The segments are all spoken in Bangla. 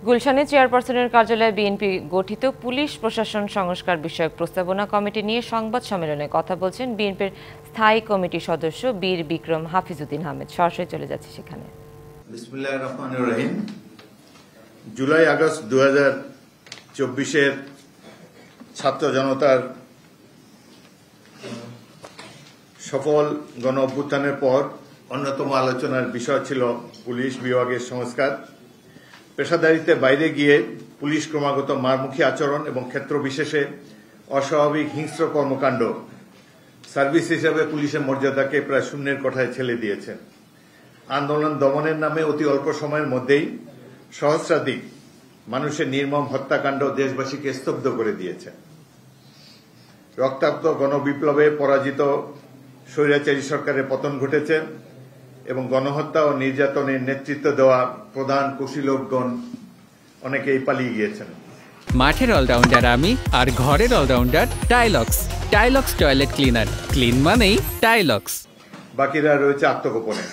গুলশানে চেয়ারপারসনের কার্যালয়ে বিএনপি গঠিত পুলিশ প্রশাসন সংস্কার বিষয়ক প্রস্তাবনা কমিটি নিয়ে সংবাদ সম্মেলনে কথা বলছেন বিএনপির স্থায়ী কমিটির সদস্য বীর বিক্রম হাফিজউদ্দিন আহমেদ। সরাসরি চলে যাচ্ছে সেখানে। বিসমিল্লাহির রহমানির রহিম। জুলাই আগস্ট 2024-এর ছাত্র জনতার সফল গণ অভ্যুত্থানের পর অন্যতম আলোচনার বিষয় ছিল পুলিশ বিভাগের সংস্কার। পেশাদারিত্বের বাইরে গিয়ে পুলিশ ক্রমাগত মারমুখী আচরণ এবং ক্ষেত্র বিশেষে অস্বাভাবিক হিংস্র কর্মকাণ্ড সার্ভিস হিসেবে পুলিশের মর্যাদাকে প্রায় শূন্যের কোঠায় ঠেলে দিয়েছে। আন্দোলন দমনের নামে অতি অল্প সময়ের মধ্যেই সহস্রাধিক মানুষের নির্মম হত্যাকাণ্ড দেশবাসীকে স্তব্ধ করে দিয়েছে। রক্তাক্ত গণবিপ্লবে পরাজিত স্বৈরাচারী সরকারের পতন ঘটেছে এবং গণহত্যা ও নির্যাতনের নেতৃত্ব দেওয়া প্রধান কুশীলকগণ অনেকেই পালিয়ে গিয়েছেন। মাঠের অলরাউন্ডার আমি, আর ঘরের allrounder Tylox. Tylox toilet cleaner, clean মানেই টাইলক্স। বাকিরা রয়েছে আত্মগোপনে।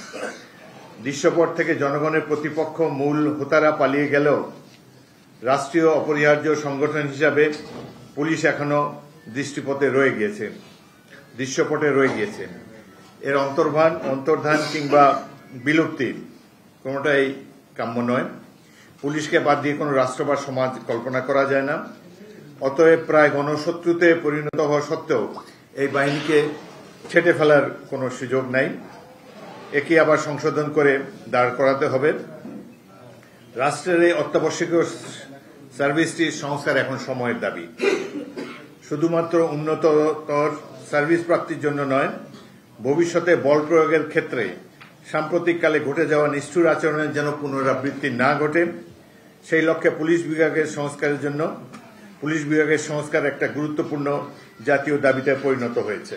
দৃশ্যপট থেকে জনগণের প্রতিপক্ষ মূল হোতারা পালিয়ে গেলেও রাষ্ট্রীয় অপরিহার্য সংগঠন হিসাবে পুলিশ এখনো দৃশ্যপটে রয়ে গিয়েছে। এর অন্তর্ধান কিংবা বিলুপ্তি কোনোটাই কাম্য নয়। পুলিশকে বাদ দিয়ে কোনো রাষ্ট্র বা সমাজ কল্পনা করা যায় না। অতএব প্রায় গণশত্রুতে পরিণত হওয়া সত্ত্বেও এই বাহিনীকে ছেঁটে ফেলার কোনো সুযোগ নাই। একে আবার সংশোধন করে দাঁড় করাতে হবে। রাষ্ট্রের এই অত্যাবশ্যকীয় সার্ভিসটির সংস্কার এখন সময়ের দাবি। শুধুমাত্র উন্নততর সার্ভিস প্রাপ্তির জন্য নয়, ভবিষ্যতে বল প্রয়োগের ক্ষেত্রে সাম্প্রতিককালে ঘটে যাওয়া নিষ্ঠুর আচরণের যেন পুনরাবৃত্তি না ঘটে, সেই লক্ষ্যে পুলিশ বিভাগের সংস্কার একটা গুরুত্বপূর্ণ জাতীয় দাবিতে পরিণত হয়েছে।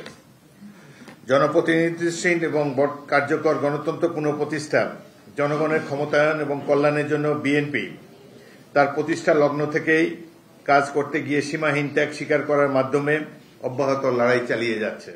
জনপ্রতিনিধিশীল এবং কার্যকর গণতন্ত্র পুনঃপ্রতিষ্ঠা, জনগণের ক্ষমতায়ন এবং কল্যাণের জন্য বিএনপি তার প্রতিষ্ঠা লগ্ন থেকেই কাজ করতে গিয়ে সীমাহীন ত্যাগ স্বীকার করার মাধ্যমে অব্যাহত লড়াই চালিয়ে যাচ্ছে।